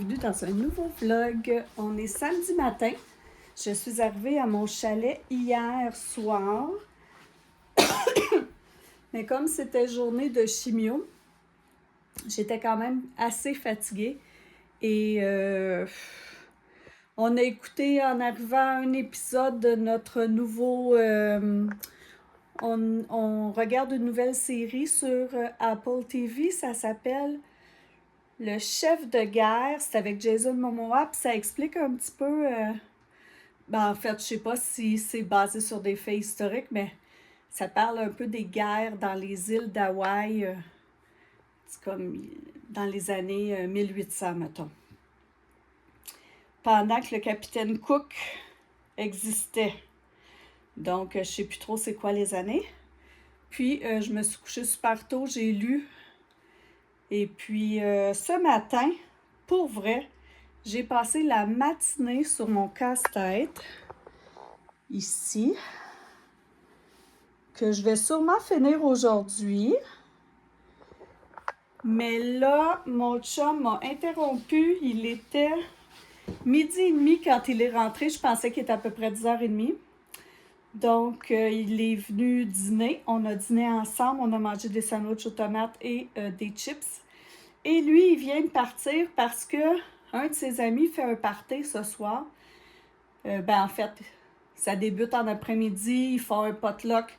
bienvenue dans un nouveau vlog. On est samedi matin. Je suis arrivée à mon chalet hier soir. Mais comme c'était journée de chimio, j'étais quand même assez fatiguée. Et on a écouté en arrivant un épisode de notre nouveau... on regarde une nouvelle série sur Apple TV. Ça s'appelle Le chef de guerre. C'est avec Jason Momoa. Puis ça explique un petit peu... en fait, je sais pas si c'est basé sur des faits historiques, mais ça parle un peu des guerres dans les îles d'Hawaï. C'est comme dans les années 1800, mettons. Pendant que le capitaine Cook existait. Donc, je ne sais plus trop c'est quoi les années. Puis, je me suis couchée super tôt, j'ai lu. Et puis, ce matin, pour vrai, j'ai passé la matinée sur mon casse-tête, ici, que je vais sûrement finir aujourd'hui. Mais là, mon chum m'a interrompu. Il était 12h30 quand il est rentré. Je pensais qu'il était à peu près 10h30. Donc, il est venu dîner. On a dîné ensemble. On a mangé des sandwichs aux tomates et des chips. Et lui, il vient de partir parce que un de ses amis fait un party ce soir. En fait, ça débute en après-midi. Ils font un potluck.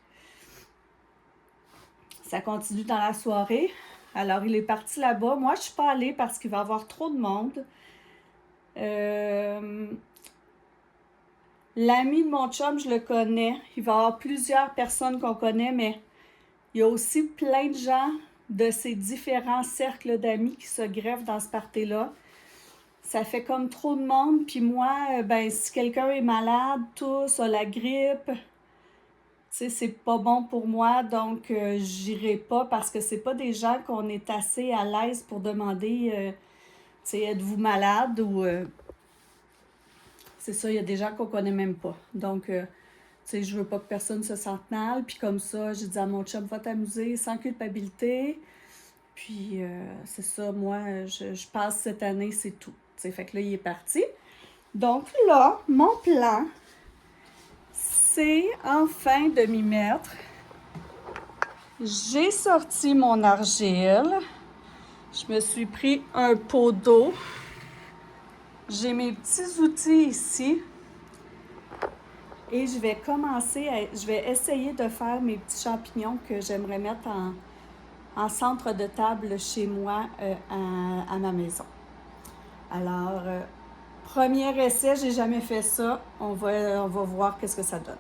Ça continue dans la soirée. Alors, il est parti là-bas. Moi, je ne suis pas allée parce qu'il va y avoir trop de monde. L'ami de mon chum, je le connais. Il va y avoir plusieurs personnes qu'on connaît, mais il y a aussi plein de gens de ces différents cercles d'amis qui se greffent dans ce party-là. Ça fait comme trop de monde. Puis moi, si quelqu'un est malade, tous a la grippe, c'est pas bon pour moi, donc j'irai pas parce que c'est pas des gens qu'on est assez à l'aise pour demander, êtes-vous malade ou... c'est ça, il y a des gens qu'on connaît même pas. Donc, je veux pas que personne se sente mal. Puis comme ça, j'ai dit à mon chum, va t'amuser sans culpabilité. Puis, c'est ça, moi, je passe cette année, c'est tout. Fait que là, il est parti. Donc là, mon plan, c'est enfin de m'y mettre. J'ai sorti mon argile. Je me suis pris un pot d'eau. J'ai mes petits outils ici. Et je vais essayer de faire mes petits champignons que j'aimerais mettre en centre de table chez moi à ma maison. Alors, premier essai, j'ai jamais fait ça. On va voir qu'est-ce que ça donne.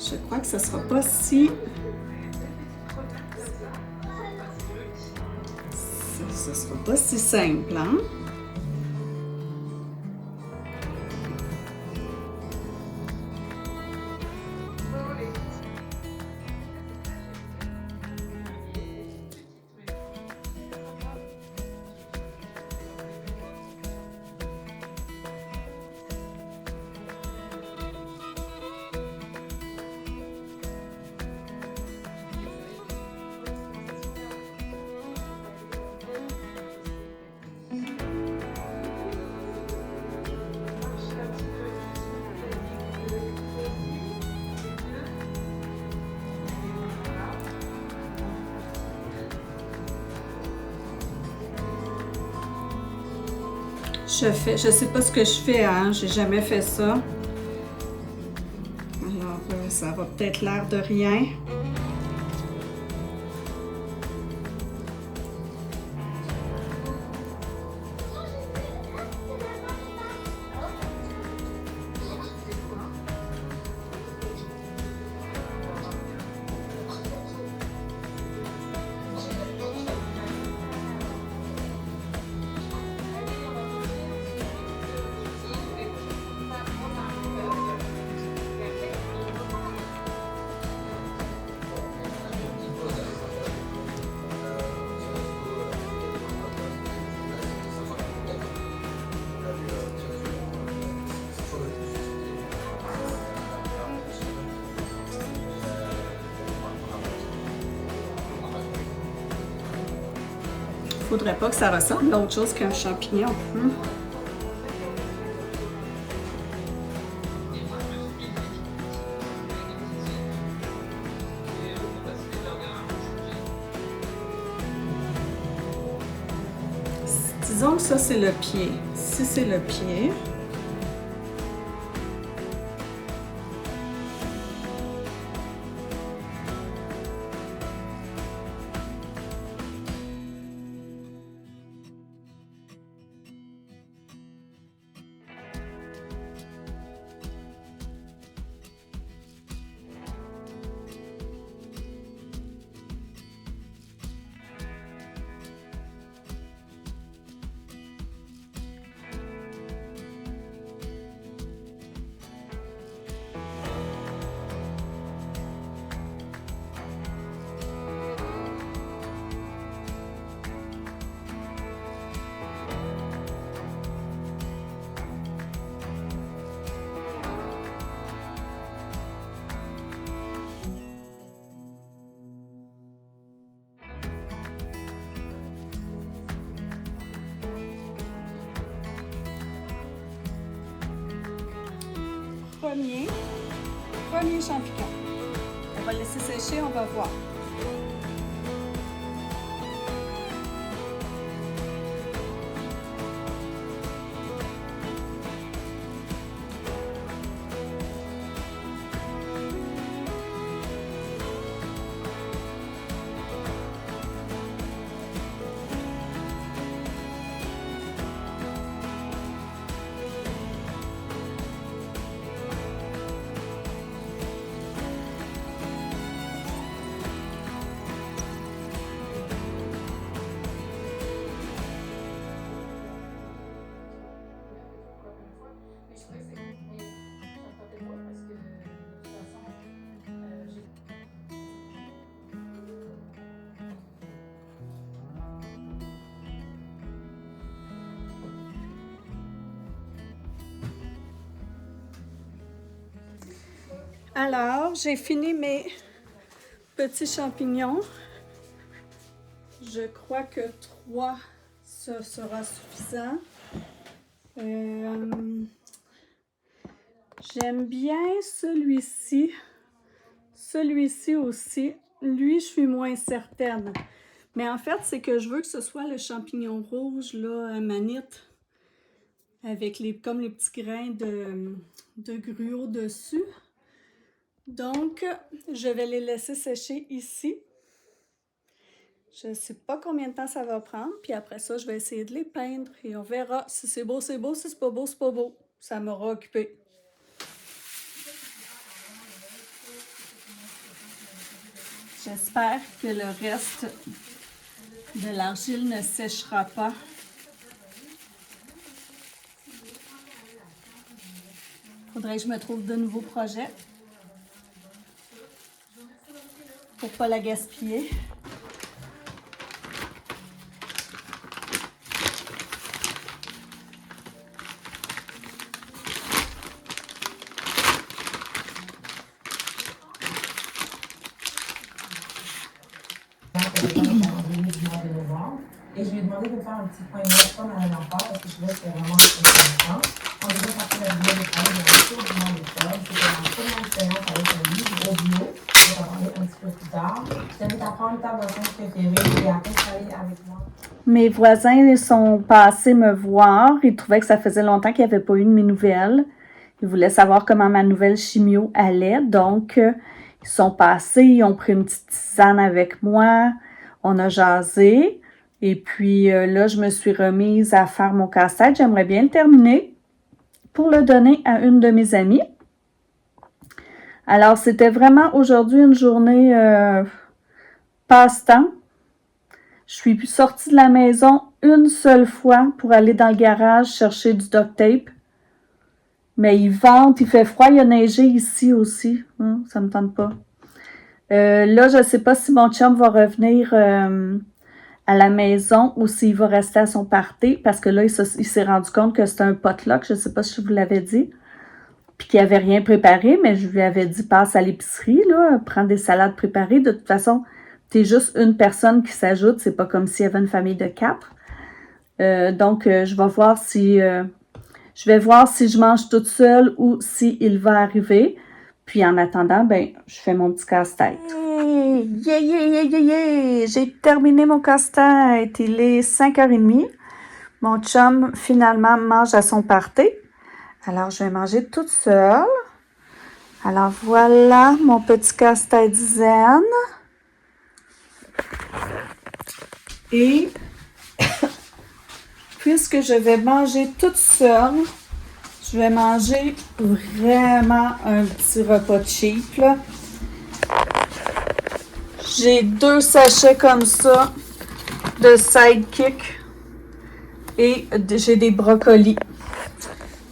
Je crois que ce ne sera pas si... Ce sera pas si simple, hein? Je sais pas ce que je fais, hein? J'ai jamais fait ça. Alors, ça va peut-être l'air de rien. Faudrait pas que ça ressemble à autre chose qu'un champignon. Disons que ça, c'est le pied. Si c'est le pied, premier champignon. On va le laisser sécher, on va voir. Alors, j'ai fini mes petits champignons. Je crois que 3, ça sera suffisant. J'aime bien celui-ci. Celui-ci aussi. Lui, je suis moins certaine. Mais en fait, c'est que je veux que ce soit le champignon rouge, là, manite, avec comme les petits grains de gruau dessus. Donc, je vais les laisser sécher ici. Je ne sais pas combien de temps ça va prendre. Puis après ça, je vais essayer de les peindre et on verra. Si c'est beau, c'est beau. Si c'est pas beau, c'est pas beau. Ça m'aura occupé. J'espère que le reste de l'argile ne séchera pas. Faudrait que je me trouve de nouveaux projets pour pas la gaspiller. Et je lui ai demandé de faire un petit point noir comme à l'enfant parce que je trouvais que c'était vraiment intéressant. On devait partir la vidéo de parler de la tour du monde des femmes. C'était vraiment tellement différent avec un livre audio. On va en parler un petit peu plus tard. tard. Je t'invite à prendre ta boisson préférée et à t'installer avec moi. Mes voisins sont passés me voir. Ils trouvaient que ça faisait longtemps qu'ils n'avaient pas eu de mes nouvelles. Ils voulaient savoir comment ma nouvelle chimio allait. Donc, ils sont passés, ils ont pris une petite tisane avec moi. On a jasé. Et puis là, je me suis remise à faire mon casse-tête. J'aimerais bien le terminer pour le donner à une de mes amies. Alors, c'était vraiment aujourd'hui une journée passe-temps. Je suis sortie de la maison une seule fois pour aller dans le garage chercher du duct tape. Mais il vente, il fait froid, il a neigé ici aussi. Ça me tente pas. Là, je ne sais pas si mon chum va revenir à la maison ou s'il va rester à son party parce que là, il s'est rendu compte que c'était un potluck. Je ne sais pas si je vous l'avais dit. Puis qu'il n'avait rien préparé, mais je lui avais dit passe à l'épicerie, là, prends des salades préparées. De toute façon, tu es juste une personne qui s'ajoute. C'est pas comme s'il y avait une famille de 4. Donc, je vais voir si je mange toute seule ou s'il va arriver. Puis en attendant, ben, je fais mon petit casse-tête. J'ai terminé mon casse-tête. Il est 5h30. Mon chum, finalement, mange à son party. Alors, je vais manger toute seule. Alors, voilà mon petit casse-tête zen. Et puisque je vais manger toute seule, je vais manger vraiment un petit repas cheap, là. J'ai 2 sachets comme ça de Sidekick et j'ai des brocolis.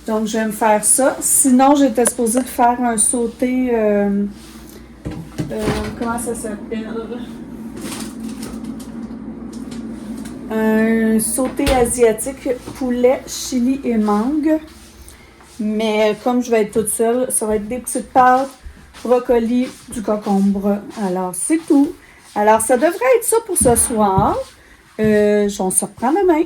Donc, je vais me faire ça. Sinon, j'étais supposée de faire un sauté... comment ça s'appelle? Un sauté asiatique, poulet, chili et mangue. Mais comme je vais être toute seule, ça va être des petites pâtes, brocoli, du concombre. Alors, c'est tout. Alors, ça devrait être ça pour ce soir. On se reprend demain.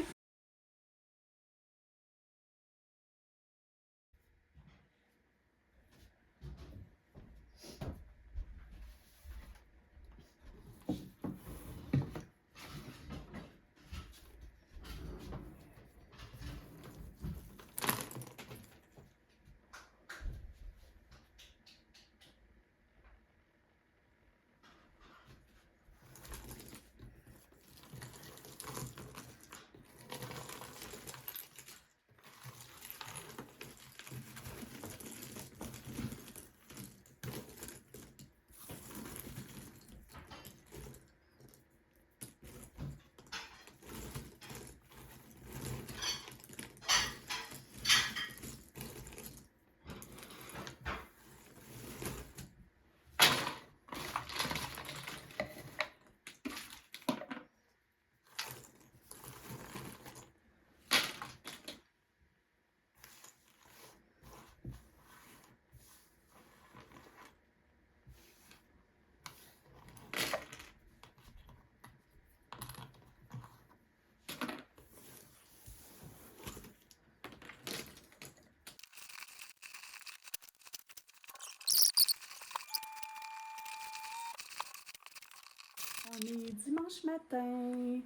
On est dimanche matin.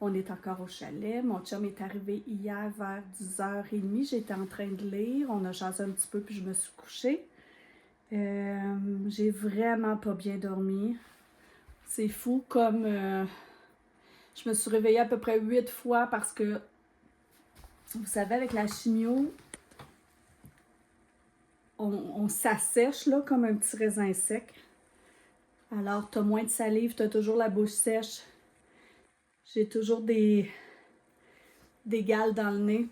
On est encore au chalet. Mon chum est arrivé hier vers 10h30. J'étais en train de lire. On a jasé un petit peu puis je me suis couchée. J'ai vraiment pas bien dormi. C'est fou comme je me suis réveillée à peu près 8 fois parce que vous savez, avec la chimio, on s'assèche là comme un petit raisin sec. Alors, tu as moins de salive, tu as toujours la bouche sèche. J'ai toujours des gales dans le nez.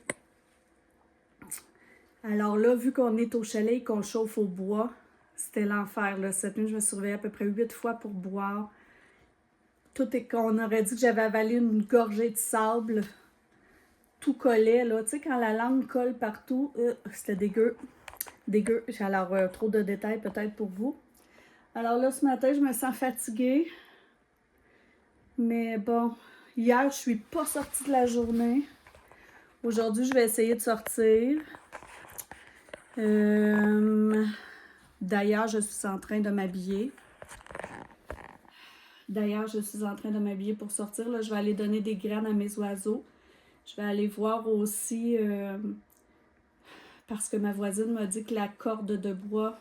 Alors là, vu qu'on est au chalet et qu'on chauffe au bois, c'était l'enfer. Cette nuit, je me suis réveillée à peu près 8 fois pour boire. On aurait dit que j'avais avalé une gorgée de sable. Tout collait, là. Tu sais, quand la langue colle partout, c'était dégueu. Dégueu. Alors, trop de détails peut-être pour vous. Alors là, ce matin, je me sens fatiguée. Mais bon, hier, je suis pas sortie de la journée. Aujourd'hui, je vais essayer de sortir. D'ailleurs, je suis en train de m'habiller. D'ailleurs, je suis en train de m'habiller pour sortir. Là, je vais aller donner des graines à mes oiseaux. Je vais aller voir aussi, parce que ma voisine m'a dit que la corde de bois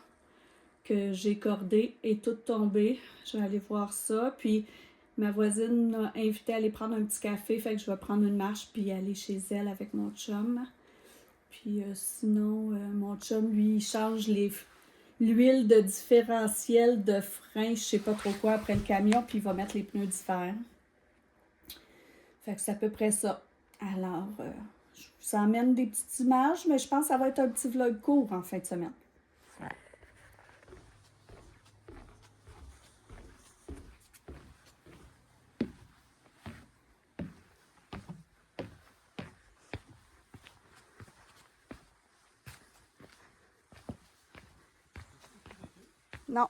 que j'ai cordée est toute tombée. Je vais aller voir ça. Puis ma voisine m'a invité à aller prendre un petit café. Fait que je vais prendre une marche puis aller chez elle avec mon chum. Puis sinon, mon chum, lui, il change l'huile de différentiel de frein, je sais pas trop quoi, après le camion, puis il va mettre les pneus d'hiver. Fait que c'est à peu près ça. Alors, je vous emmène des petites images, mais je pense que ça va être un petit vlog court en fin de semaine. Non.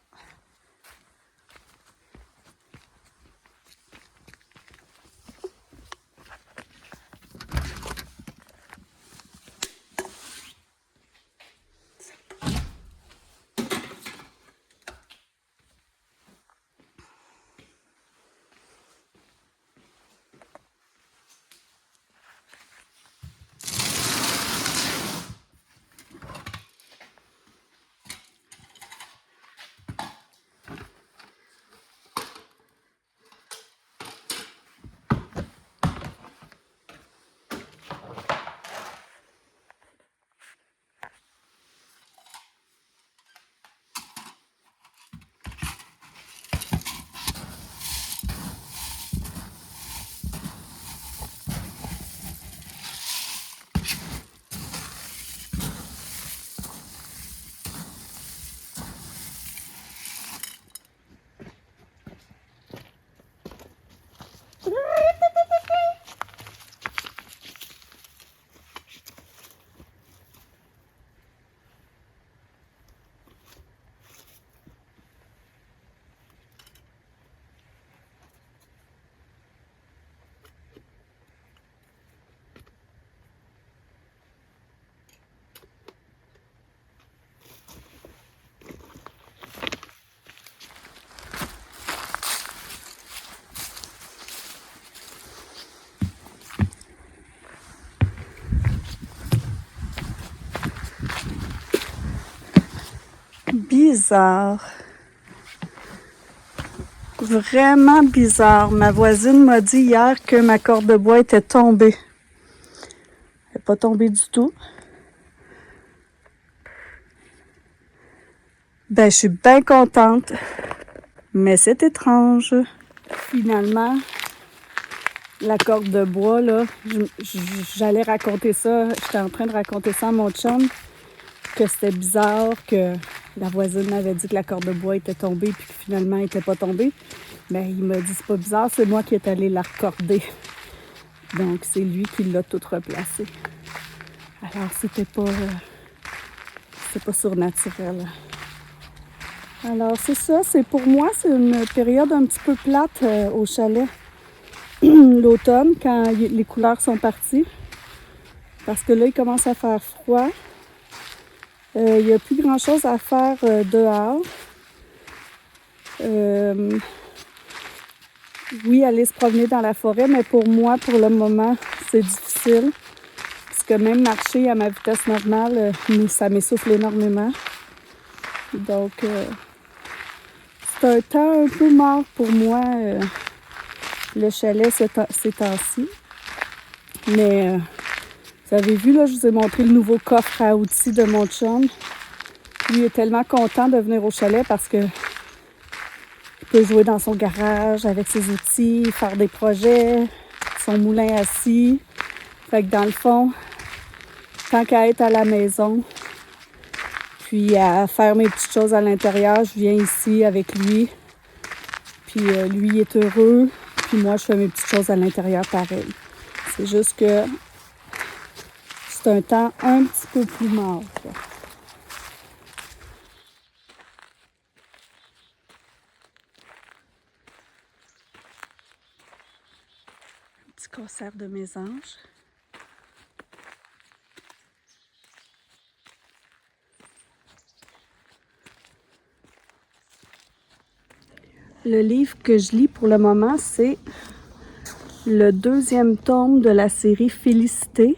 Bizarre. Vraiment bizarre. Ma voisine m'a dit hier que ma corde de bois était tombée. Elle n'est pas tombée du tout. Ben, je suis bien contente. Mais c'est étrange. Finalement, la corde de bois, là, j'allais raconter ça. J'étais en train de raconter ça à mon chum, que c'était bizarre, que la voisine m'avait dit que la corde de bois était tombée, puis que finalement, elle n'était pas tombée. Ben, il m'a dit, c'est pas bizarre, c'est moi qui est allé la recorder. Donc, c'est lui qui l'a toute replacée. Alors, c'était pas surnaturel. Alors, c'est ça. C'est pour moi, c'est une période un petit peu plate au chalet. L'automne, quand les couleurs sont parties. Parce que là, il commence à faire froid. Il n'y a plus grand-chose à faire dehors. Oui, aller se promener dans la forêt, mais pour moi, pour le moment, c'est difficile. Parce que même marcher à ma vitesse normale, ça m'essouffle énormément. Donc, c'est un temps un peu mort pour moi, le chalet ces temps-ci. Mais, vous avez vu, là, je vous ai montré le nouveau coffre à outils de mon chum. Lui est tellement content de venir au chalet parce que il peut jouer dans son garage avec ses outils, faire des projets, son moulin à scie. Fait que dans le fond, tant qu'à être à la maison, puis à faire mes petites choses à l'intérieur, je viens ici avec lui. Puis lui il est heureux, puis moi je fais mes petites choses à l'intérieur pareil. C'est juste que c'est un temps un petit peu plus mort. Là. Un petit concert de mésanges. Le livre que je lis pour le moment, c'est le 2e tome de la série Félicité.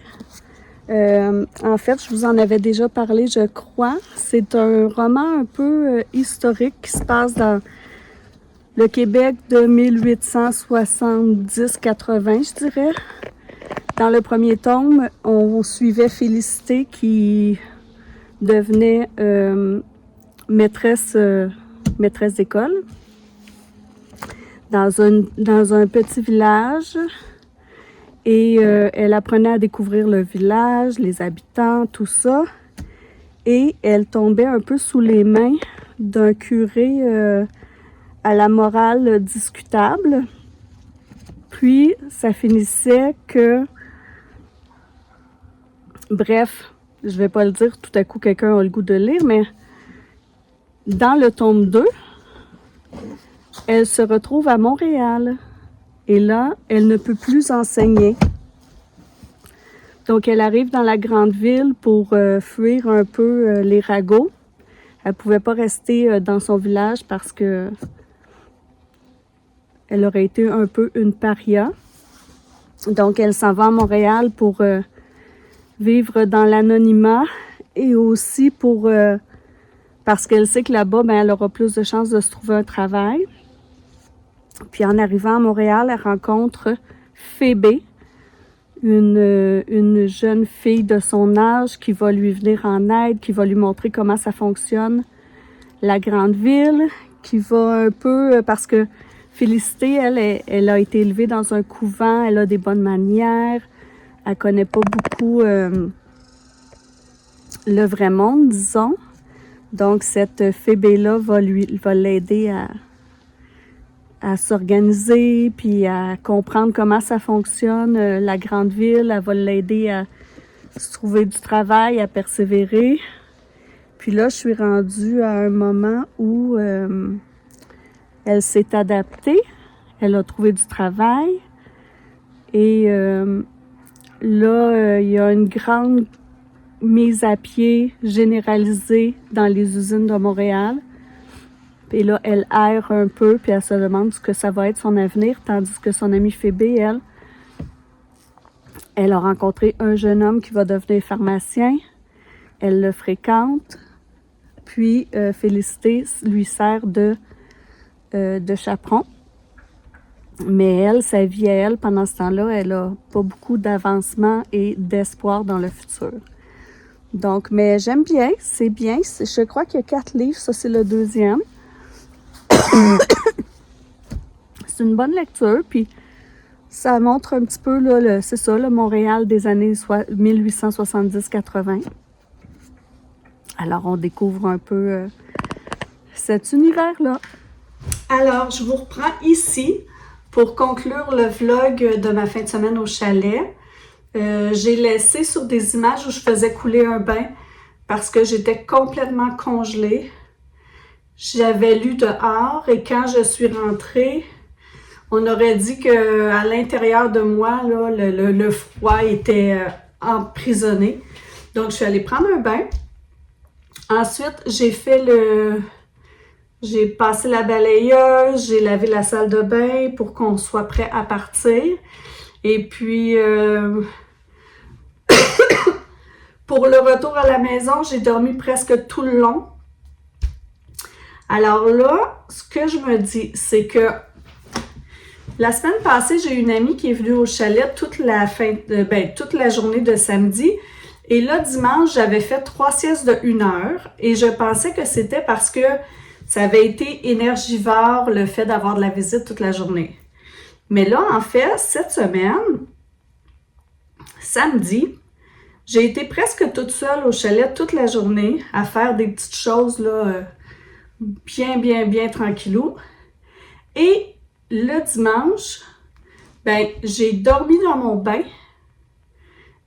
En fait, je vous en avais déjà parlé, je crois. C'est un roman un peu historique qui se passe dans le Québec de 1870-80, je dirais. Dans le premier tome, on suivait Félicité qui devenait maîtresse d'école dans un petit village. Et elle apprenait à découvrir le village, les habitants, tout ça. Et elle tombait un peu sous les mains d'un curé à la morale discutable. Puis, ça finissait que... Bref, je vais pas le dire, tout à coup, quelqu'un a le goût de lire, mais dans le tome 2, elle se retrouve à Montréal. Et là, elle ne peut plus enseigner. Donc, elle arrive dans la grande ville pour fuir un peu les ragots. Elle ne pouvait pas rester dans son village parce que elle aurait été un peu une paria. Donc, elle s'en va à Montréal pour vivre dans l'anonymat et aussi pour parce qu'elle sait que là-bas, ben, elle aura plus de chances de se trouver un travail. Puis en arrivant à Montréal, elle rencontre Phébé, une jeune fille de son âge qui va lui venir en aide, qui va lui montrer comment ça fonctionne, la grande ville, qui va un peu... Parce que Félicité, elle a été élevée dans un couvent, elle a des bonnes manières, elle connaît pas beaucoup le vrai monde, disons. Donc, cette Phébé-là va l'aider à s'organiser, puis à comprendre comment ça fonctionne, la grande ville. Elle va l'aider à se trouver du travail, à persévérer. Puis là, je suis rendue à un moment où elle s'est adaptée, elle a trouvé du travail, et là, il y a une grande mise à pied généralisée dans les usines de Montréal. Et là, elle erre un peu, puis elle se demande ce que ça va être son avenir, tandis que son amie Phébé, elle a rencontré un jeune homme qui va devenir pharmacien. Elle le fréquente, puis Félicité lui sert de chaperon. Mais elle, sa vie à elle, pendant ce temps-là, elle n'a pas beaucoup d'avancement et d'espoir dans le futur. Donc, mais j'aime bien, c'est bien. Je crois qu'il y a 4 livres, ça c'est le 2e. C'est une bonne lecture, puis ça montre un petit peu, là, c'est ça, le Montréal des années 1870-80. Alors, on découvre un peu cet univers-là. Alors, je vous reprends ici pour conclure le vlog de ma fin de semaine au chalet. J'ai laissé sur des images où je faisais couler un bain parce que j'étais complètement congelée. J'avais lu dehors et quand je suis rentrée, on aurait dit qu'à l'intérieur de moi, là, le froid était emprisonné. Donc, je suis allée prendre un bain. Ensuite, j'ai passé la balayeuse, j'ai lavé la salle de bain pour qu'on soit prêt à partir. Et puis, pour le retour à la maison, j'ai dormi presque tout le long. Alors là, ce que je me dis, c'est que la semaine passée, j'ai une amie qui est venue au chalet toute la journée de samedi. Et là, dimanche, j'avais fait 3 siestes de 1 heure. Et je pensais que c'était parce que ça avait été énergivore, le fait d'avoir de la visite toute la journée. Mais là, en fait, cette semaine, samedi, j'ai été presque toute seule au chalet toute la journée à faire des petites choses là, bien tranquillou. Et le dimanche, j'ai dormi dans mon bain.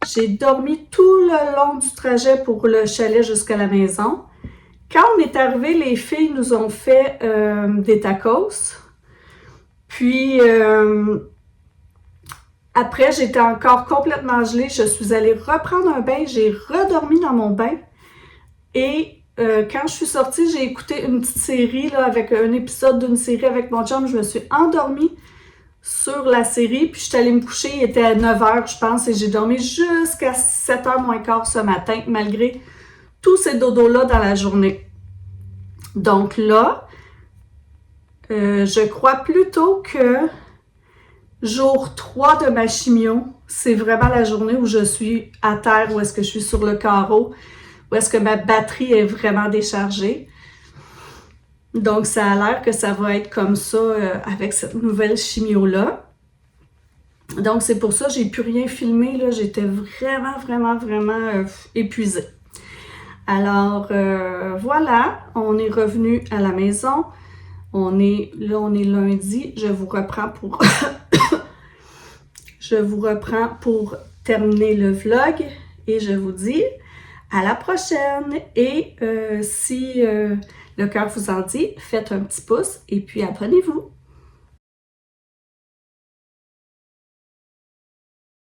J'ai dormi tout le long du trajet pour le chalet jusqu'à la maison. Quand on est arrivé, les filles nous ont fait des tacos. Puis, après, j'étais encore complètement gelée. Je suis allée reprendre un bain. J'ai redormi dans mon bain. Et quand je suis sortie, j'ai écouté une petite série là, avec un épisode d'une série avec mon chum. Je me suis endormie sur la série, puis je suis allée me coucher, il était à 9h, je pense, et j'ai dormi jusqu'à 7h moins quart ce matin, malgré tous ces dodos-là dans la journée. Donc là, je crois plutôt que jour 3 de ma chimio, c'est vraiment la journée où je suis à terre, où est-ce que je suis sur le carreau, où est-ce que ma batterie est vraiment déchargée. Donc, ça a l'air que ça va être comme ça avec cette nouvelle chimio-là. Donc, c'est pour ça que j'ai plus rien filmé. Là. J'étais vraiment épuisée. Alors, voilà, on est revenu à la maison. On est lundi. Je vous reprends pour terminer le vlog. Et je vous dis à la prochaine. Et si le cœur vous en dit, faites un petit pouce et puis abonnez-vous.